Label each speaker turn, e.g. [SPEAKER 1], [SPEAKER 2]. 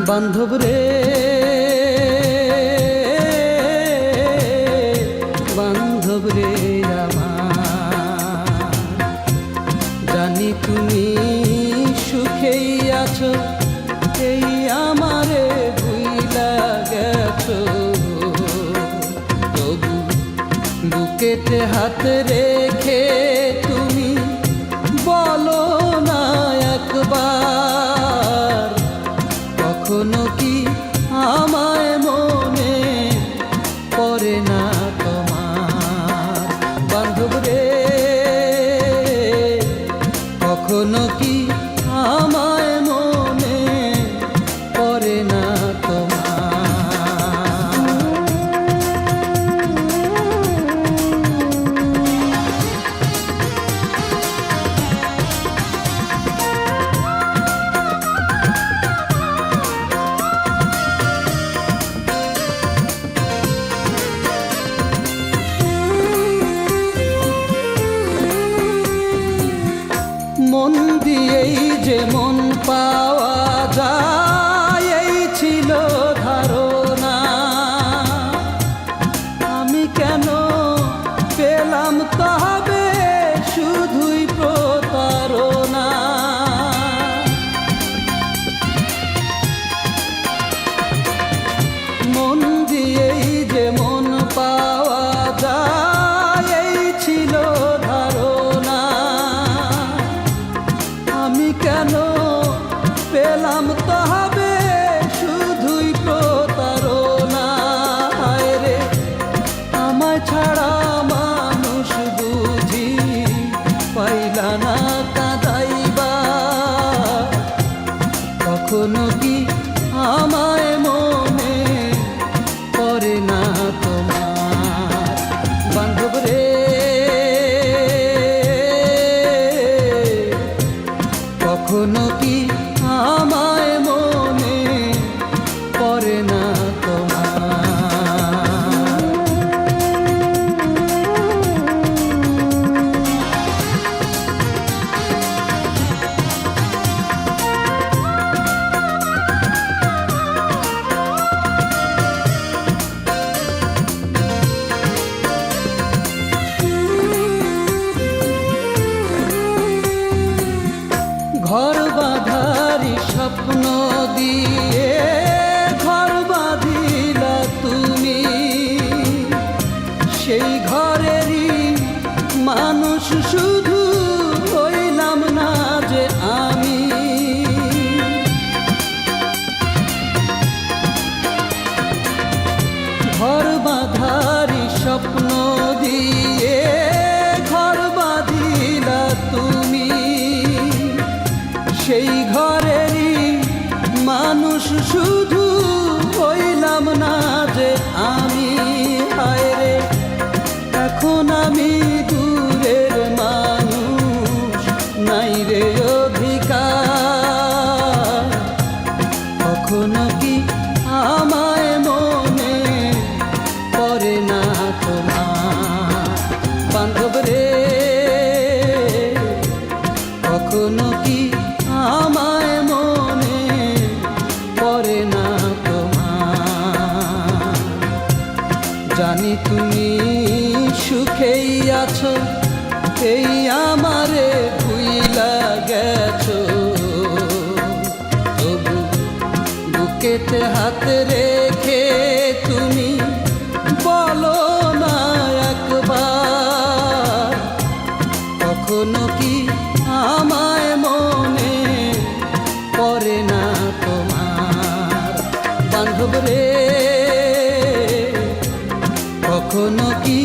[SPEAKER 1] বান্ধব রে বান্ধব রে আমার, জানি তুমি সুখেই আছো, এই আমারে ভুইলা গেছো। তবু বুকেতে হাত রেখে তুমি বলো না একবার, কখনো কি আমায় মনে পড়ে না তোমার? বান্ধব রে কখনো কি আমায় মনে পড়ে না তোমার? মন দিয়েই যে মন পাওয়া যায়, এই ছিল ধারণা। আমি কেন পেলাম তবে শুধুই প্রতারণা। মন দিয়েই যে মন পাওয়া যায়, এই ছিল ধারণা। আমি কেন পেলাম তবে শুধুই প্রতারণা। হায় রে আমায় ছাড়া মানুষ বুঝি পাইলা না কাঁদাইবা, কখনো কি আমায় মনে পড়ে না তোমার? বান্ধব রে কখনো কি আমায় মনে পড়ে না তোমার? ঘর বাঁধারি স্বপ্ন দিয়ে ঘর বাঁধিলা তুমি, সেই ঘরেরই মানুষ শুধু হইলাম না যে আমি। ঘর বাঁধারি স্বপ্ন দিয়ে ঘর বাঁধিলা তুমি, সেই ঘরেরই মানুষ শুধু হইলাম না যে আমি। হায় রে এখন আমি দূরের মানুষ, নাই রে অধিকার, কখনো কি আমায় মনে পড়ে না তোমার? বান্ধব রে কখনো কি আমায় মনে পড়ে না তোমার? জানি তুমি সুখেই আছো, এই আমারে ভুইলা গেছো। তবু বুকেতে হাত রেখে তুমি বলো না একবার, কখনো কি আমায় মনে পড়ে না তোমার? বান্ধব রে কখনো কি